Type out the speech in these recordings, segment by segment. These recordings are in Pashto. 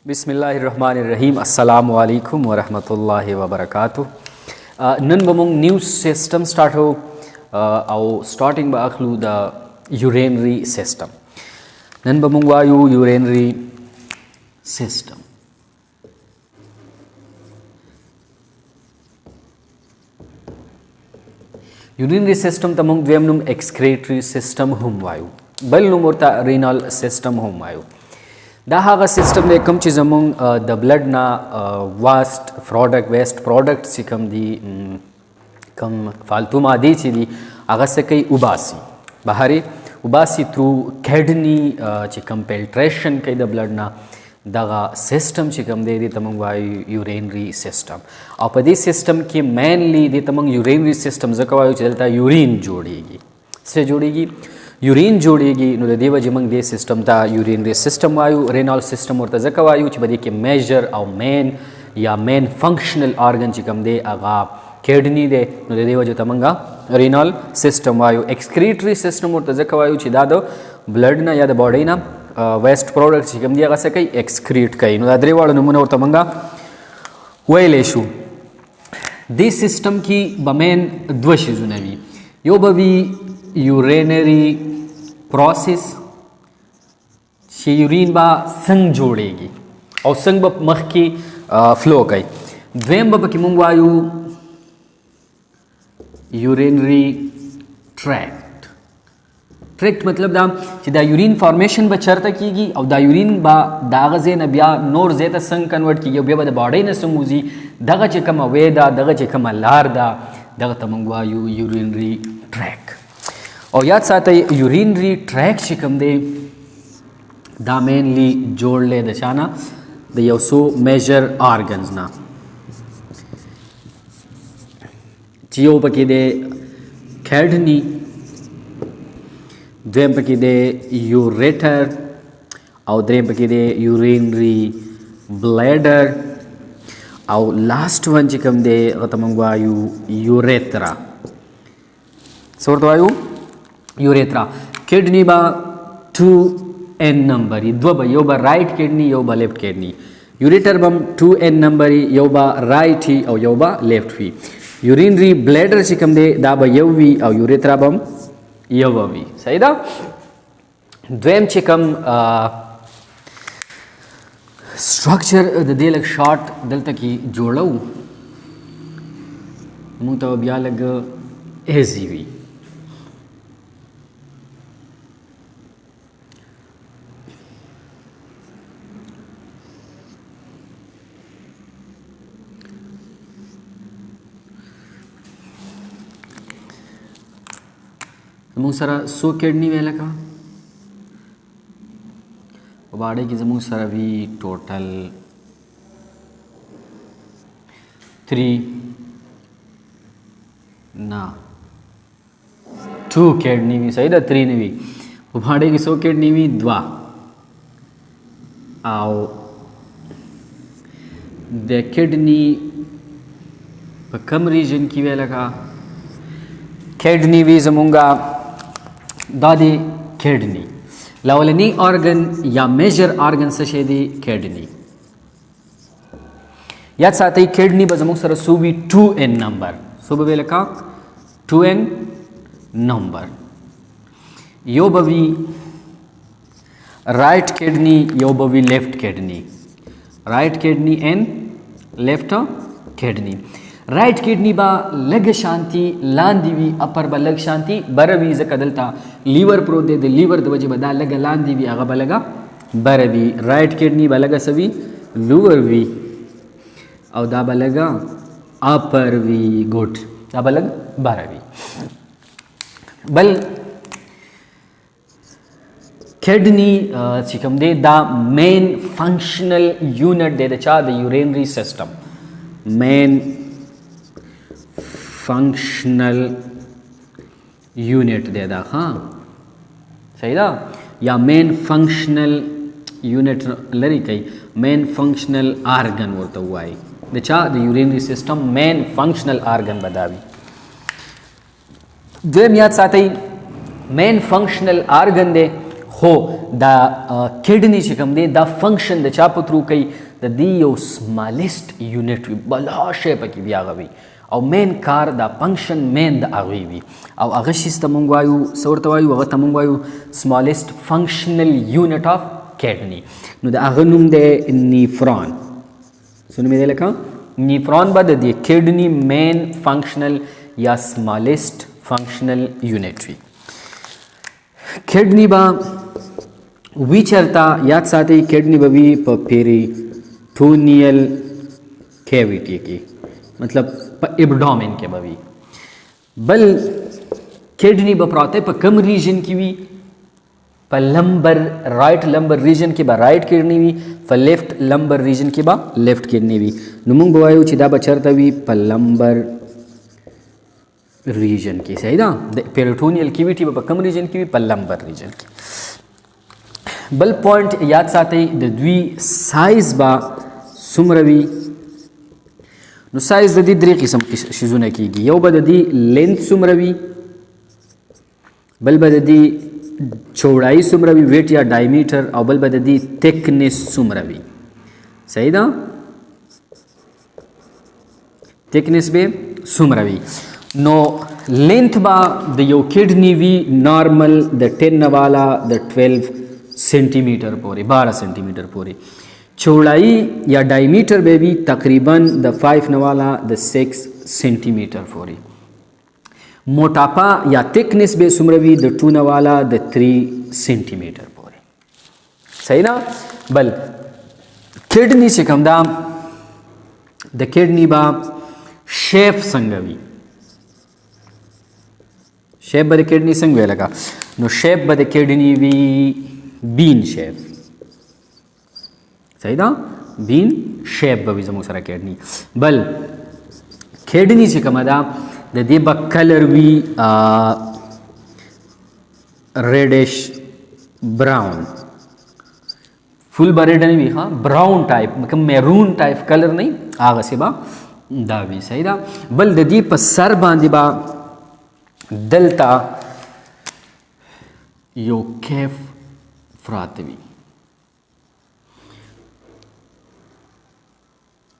बिस्मिल्लाहिर्रहमानिर्रहीम अस्सलामु अलैकुम वरहमतुल्लाहि वबरकातुह। नन बमुंग न्यू सिस्टम स्टार्ट हो और स्टार्टिंग बाखलू द यूरेनरी सिस्टम नन बमुंग वायु यूरेनरी सिस्टम यूरिनरी सिस्टम तमुंग द्वेम नुम एक्सक्रेटरी सिस्टम हम वायु बल नुमोरता रीनल सिस्टम हम वायु दा हागा सिस्टम दे कम चीज़ अमुंग द ब्लड ना वेस्ट प्रोडक्ट सी कम दी कम फालतू मादी ची दी आगा से कई उबासी बाहरी उबासी थ्रू किडनी ची कम पेल्ट्रेशन कई द ब्लड ना दगा सिस्टम ची कम दे दी तमंग वायु यूरेनरी सिस्टम और पदी सिस्टम की मेनली दी तमंग यूरेनरी सिस्टम जकवायु चलता यूरिन जोड़ेगी से जोड़ेगी यूरिन जोड़ेगी नो देव जिमंग दे सिस्टम ता यूरिनरी सिस्टम वायु रेनल सिस्टम और तजकवायु ची बदी के मेजर और मेन फंक्शनल ऑर्गन ची कम दे आगा किडनी दे नो देव जो तमंगा रेनल सिस्टम वायु एक्सक्रीटरी सिस्टम और तजकवायु ची दादो ब्लड ना या द बॉडी ना वेस्ट प्रोडक्ट ची कम दिया से कई एक्सक्रीट कई नो दादरे वाला नमूना और तमंगा वेलेशु दे सिस्टम की बमेन द्वशिजु नवी यो बवी यूरेनरी प्रोसेस शी यूरिन बा संग जोड़ेगी और संग ब मख की फ्लो कई द्वेम ब की मुंगवायु यूरेनरी ट्रैक्ट मतलब दाम दा यूरिन फॉर्मेशन बचरता कीगी और दा यूरिन बा दागजे न बिया नोर जेता संग कन्वर्ट कीगी बिया ब बॉडी न संगुजी दगा चे कम वेदा दगा चे कम लारदा दगा तमंगवायु यूरिनरी ट्रैक और याद साथ यूरिनरी ट्रैक शिकम दे दा मेनली जोड़ ले दशाना द योसो मेजर ऑर्गन्स ना चियो पकी दे किडनी द्वेम पकी दे यूरेटर और द्वेम पकी दे यूरिनरी ब्लैडर और लास्ट वन चिकम दे तमंगवायु यूरेत्रा सोर्तवायु यूरेत्रा किडनी बा 2n नंबर दो बा यो बा राइट किडनी यो बा लेफ्ट किडनी यूरेटर बम 2n नंबर यो बा राइट ही और यो बा लेफ्ट ही यूरिनरी ब्लैडर चिकम दे दा बा यवी और यूरेत्रा बम यवी सही दा द्वेम चिकम स्ट्रक्चर द दे लग शॉर्ट दल तक ही जोड़ऊ मुंह तो बिया लग एजीवी जमूंग सरा 100 किडनी वेला का बाड़े की जमूंग सरा भी टोटल 3 ना 2 किडनी भी सही था 3 ने भी बाड़े की 100 किडनी भी 2 आओ द किडनी कम रीजन की वेला का किडनी भी जमूंगा दादी किडनी लावलनी ऑर्गन या मेजर ऑर्गन से दी किडनी याद साथ ही किडनी बजमुख सर सूबी 2n नंबर सुबह वेले का 2n नंबर यो बवी राइट किडनी यो बवी left kidney right kidney and left kidney right kidney बा लग शांति लांदीवी अपर बा लग शांति बरवी जकदलता लीवर प्रो दे दे लीवर द वजह बदा लग लांदीवी आगा बलगा बरवी राइट किडनी बलगा सभी लोअर वी और दा बलगा अपर वी गुड दा बलग बरवी बल किडनी चिकम दे दा मेन फंक्शनल यूनिट दे द चा द urinary system main functional unit दे दा हाँ सही दा या मेन फंक्शनल यूनिट लरी कई मेन फंक्शनल ऑर्गन बोलता हुआ है दचा the urinary system main functional organ बदावी द्वेम याद साथ ही मेन फंक्शनल ऑर्गन दे هو دا کډنی چې کوم دی دا فنکشن د چا په ترو کوي د دې یو سمالست یونټ وي بلا شی پکې بیا هغه وي او مین کار دا فنکشن مین د هغې وي او هغه شي ته مونږ وایو څه ورته وایو هغه ته مونږ وایو سمالست فنکشنل یونټ آف کډنی نو د هغه نوم دی نیفران څه نوم یې دی لکه نیفران به د دې کډنی مین فنکشنل یا سمالست فنکشنل یونټ وي کډنی به وی چرته یاد ساتئ کډنی به وي په پیریټونیل کیویټي کې مطلب په ابډومن کې به وي بل کډنی به پراته په کم ریجن کې وي په لمبر رائټ لمبر ریجن کې به رائټ کډنی وي په لیفټ لمبر ریجن کې به لیفټ کډنی وي نو موږ به وایو چې دا به چرته وي په لمبر ریجن کې صحیح ده د پیریټونیل کیویټي به په کم ریجن کې وي په لمبر ریجن کې بل پوینټ یاد ساتئ د دوی سایز به څومره وي نو سایز د دې درې قسم شیزونه کیږي یو به د دې لینث څومره وي بل به د دې چوړایي څومره وي ویټ یا ډایمیټر او بل به د دې تھکنس څومره وي صحیح ده تھکنس به څومره وي نو لینث به د یو کډنی وي نارمل د 10 نه والا د 12 سینټي میټر پورې 12 سینټي میټر پورې چوړایي یا ډایمیټر به وي تقریبا د 5 نه والا د 6 سینټي میټر پورې موټاپا یا تھکنس به څومره وي د 2 نه والا د 3 سینټي میټر پورې صحیح نه بل کډنی چې کوم دا د کډنی به شیپ څنګه وي شیپ به د کډنی څنګه وي لکه نو شیپ به د کډنی وي بین شیپ صحیح ده بین شیپ به وي زموږ سره کډنی بل کډنی چې کومه ده د دې به کلر وي ریډش براون فل به ریډ نه وي ښه براون ټایپ کوم میرون ټایپ کلر نه هغسې به دا وي صحیح ده بل د دې په سر باندې به دلته یو کیف پراته وي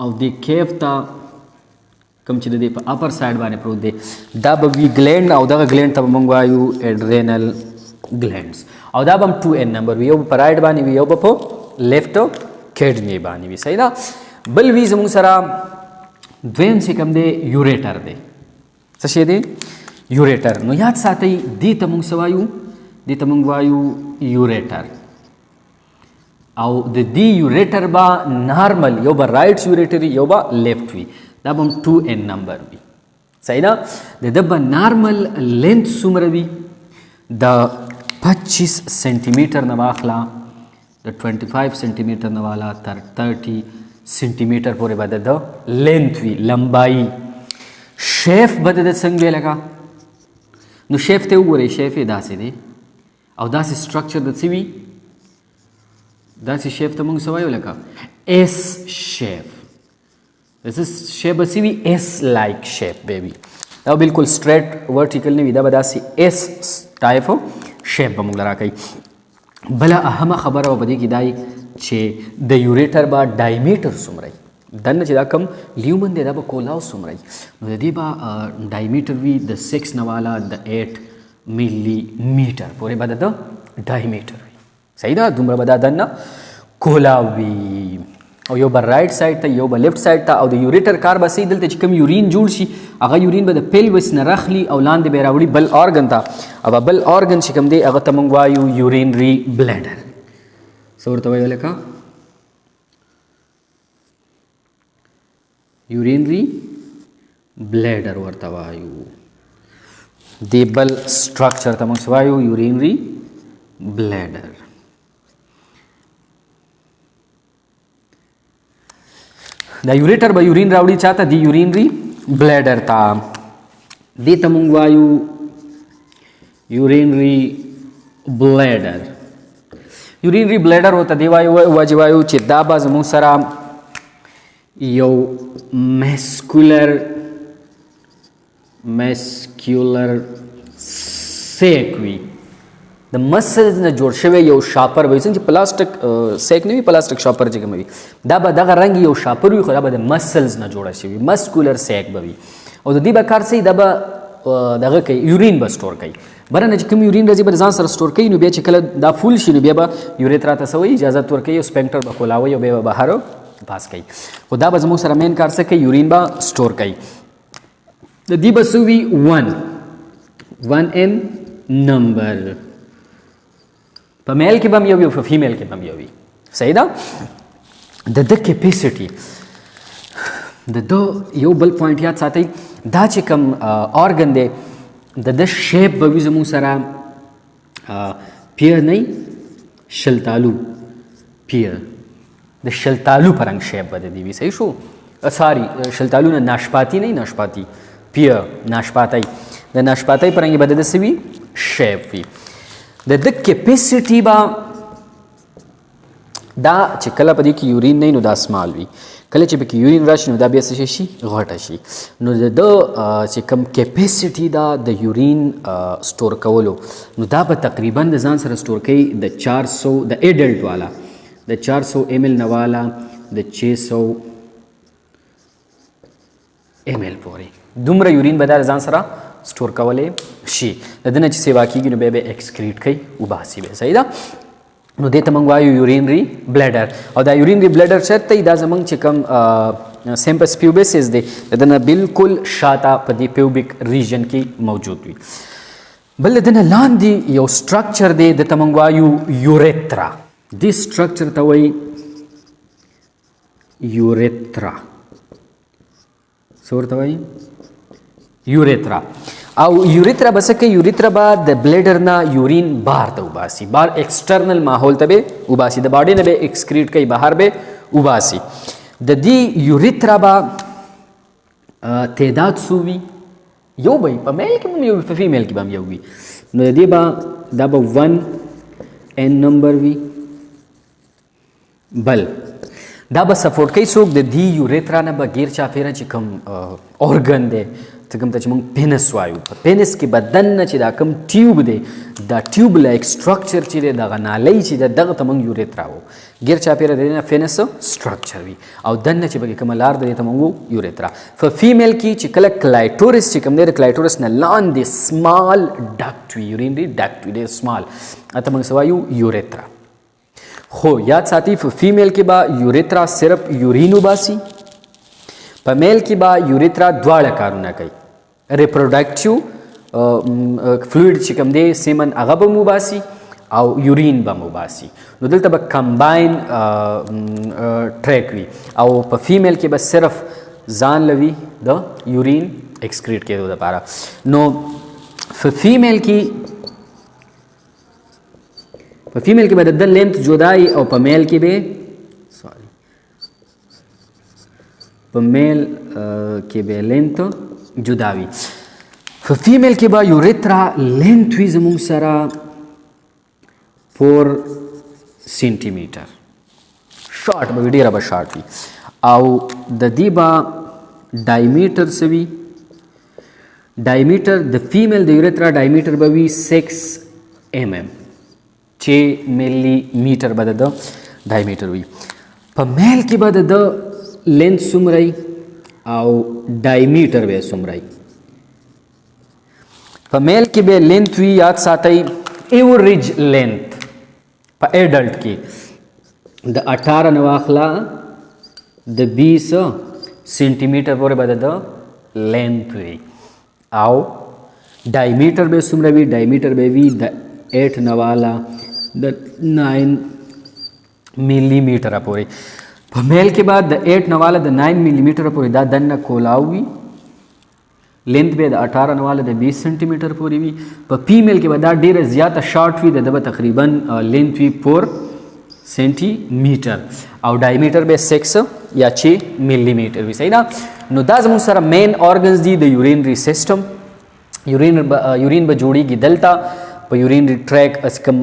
او د کیف ته کوم چې د دې په اپر سایډ باندې پروت دی دا به وي ګلینډ او دغه ګلینډ ته به موږ وایو اډرینل ګلینډز او دا به هم 2n نمبر وي یو په رایټ باندې وي یو به په لیفټ کډنی باندې وي صحیح ده بل وي زموږ سره دویم چې کوم دی یوریټر دی څه شی دی یوریټر نو یاد ساتئ دې ته موږ څه وایو دې ته موږ وایو یوریټر او د دې یوریټر به نارمل یو به رائټ یوریټر یو به لیفټ وي دا به هم 2n نمبر وي صحیح ده د ده به نارمل لینث څومره وي د 25 سینټي میټر نه واخله د 25 سینټي میټر نه والا تر 30 سینټي میټر پورې به د ده لینث وي لمبایي شیف به د ده څنګه وي لکه نو شیف ته وګورئ شیف یې داسې دی او داسې سټرکچر د څه وي داسې شیف ته موږ څه وایو لکه ایس شیف شیپ به څه وي ایس لایک شیپ به وي دا بالکل سټریټ ورټیکل نه وي دا به داسې ایس ټایپ شیپ به موږ له راکوي بله اهمه خبره به په دې کې دا چې د یوریټر به ډایمیټر څومره وي دننه چې دا کم لیومن دی دا به کولاو څومره وي نو د دې به ډایمیټر وي د 6 نه والا د 8 ملي میټر پورې به د ډایمیټر وي صحیح ده دومره به دا دننه کولاو وي او یو به رائټ سایډ ته یو به لیفټ سایډ ته او د یوریټر کار به صحیح دلته چې کوم یورین جوړ شي هغه یورین به د پیلوس نه راخلي او لاندې به یې راوړي بل ارګن ته او بل ارګن چې کوم دی هغه ته موږ وایو یورینري بلیډر څه ورته وایو لکه یورینري بلیډر ورته وایو دی بل سټرکچر ته موږ وایو یورینري بلیډر دا یوریټر به یورین راوړي چاته دی یورینري بلیډر ته دې ته موږ وایو یورینري بلیډر یورینري بلیډر ورته دی وایو چې دا به زموږ سره یو مسکولر سیک وي د مسلز نه جوړ شوی یو شاپر وي څنګه چې پلاستیک سیک نه وي پلاستیک شاپر چې کوم وي دا به دغه رنګ یو شاپر وي خو دا به د مسلز نه جوړه شوی مسکولر سیک به وي او د دې به کار صحیح دا به دغه کوي یورین به سټور کوي بره نه چې کوم یورین راځي به ځان سره سټور کوي نو بیا چې کله دا فول شي نو بیا به یوریترا ته سوی اجازه ورکوي او سپینکټر به کولاوي او بیا به بهر پاس کوي خو دا به زموږ سره مین کار څه کوي یورین به سټور کوي د دې به سوي 1 نمبر په میل کې به هم یو وي او په فیمیل کې به هم یو وي صحیح ده د ده کیپیسټي د ده یو بل پوینټ یاد ساتئ دا چې کوم آرګن دی د ده شیپ به وي زموږ سره پیر نه شلتالو پیر د شلتالو په رنګ شیپ به د دې وي صحیح شو ساري شلتالو نه ناشپاتی نه ناشپاتی پیر ناشپاتی د ناشپاتی په رنګ به د ده څه وي شیپ وي د ده کیپیسټي به دا چې کله په دې کې یورین نه نو دا سمال وي کله چې پکې یورین راشي نو دا بیا څه شي غټه شي نو د ده چې کوم کیپیسټي دا د یورین سټور کولو نو دا به تقریبا د ځان سره سټور کوي د 400 د ایډلټ والا د 400 ml نه والا د 600 ml پورې دومره یورین به دا ځان سره سټور کولی شي د ده نه چې سیوا کېږي نو بیا به ایکسکریټ کوي وباسي به صحیح ده نو دې ته موږ وایو یورینري بلیډر او دا یورینري بلیډر چېرته دا زموږ چې کوم سیمپس پیوبیسس دی د ده نه بلکل شاته په دې پیوبیک ریجن کې موجود وي بل د ده نه لاندې یو سټرکچر دی د ته موږ وایو یوریترا دې سټرکچر ته وایي یوریترا څه ورته وایي یوریترا او یوریترا به څه کوي یوریترا به د بلیډر نه یورین بهر ته وباسي بهر ایکسټرنل ماحول ته به وباسي د باډي نه به ایکسکریټ کوي بهر به وباسي د دې یوریترا به تعداد څو وي یو به په میل کې هم یو په فیمیل کې به هم یو وي نو د دې به دا به 1 نمبر وي بل دا به سپورټ کوي څوک د دې یوریترا نه به غیر چاپیره چې کوم اورګن دی ته کوم ته چې موږ پینس وایو په پینس کې بدن نه چې دا کوم ټیوب دی دا ټیوب لایک سټرکچر چې دی دغه نالی چې دی دغه ته موږ یوریترا وو غیر چاپیره د دې نه فینس سټرکچر وي او دننه چې پکې کومه لار دی ته موږ یوریترا په فیمیل کې چې کله کلایټورس چې کوم دی د کلایټورس نه لاندې سمال ډکټ وي یورینري ډکټ وي ډېر سمال ته موږ څه وایو یوریترا خو یاد ساتي په فیمیل کې به یوریترا صرف یورین وباسي په میل کې به یوریترا دواړه کارونه کوي ریپروډکټیو فلویډ چې کوم دی سیمن هغه به وباسي او یورین به وباسي نو دلته به کمباین ټریک وي او په فیمیل کې به صرف ځان لوي د یورین ایکسکریټ کېدو لپاره نو په فیمیل کې به د ده لینث جدای او په میل کې به په میل کې به لینث جدا وي په فیمیل کې به یوریترا لینث وي زموږ سره 4 سینټیمیټر شارټ به وي ډېره به شارټ وي او د دې به ډایمیټر څه وي ډایمیټر د فیمیل د یوریترا ډایمیټر به وي 6 mm 6 ملي میټر به د ډایمیټر وي په میل کې به د لینث څومره او ډایمیټر به څومره په میل کې به لینث وي یاد ساتئ ایوریج لینث په ایډلټ کې د 18 نه واخله د 20 سینټیمیټر پورې به د لینث وي او ډایمیټر به څومره وي ډایمیټر به وي د 8 نه والا د 9 ملي میټره پورې په میل کې بعد د 8 نه والا د 9 ملي میټره پورې دا دننه کولاو وي لینث به د 18 نه والا د 20 سینټیمیټر پورې وي په فیمیل کې به دا ډیره زیاته شارټ وي د به تقریبا لینث وي 4 سینټیمیټر او ډایمیټر به 6 یا 6 ملي میټر وي صحیح ده نو دا زموږ سره مین اورګنز دي د یورینري سیستم یورین به جوړیږي دلته په یورینري ټریک کم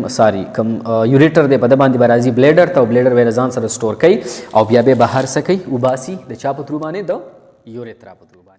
یوریټر دی په د باندې به راځي بلیډر ته او بلیډر به ځان سره سټور کوي او بیا به بهر څه کوي وباسي د چا په ترو باندې د یوریترا په ترو باندې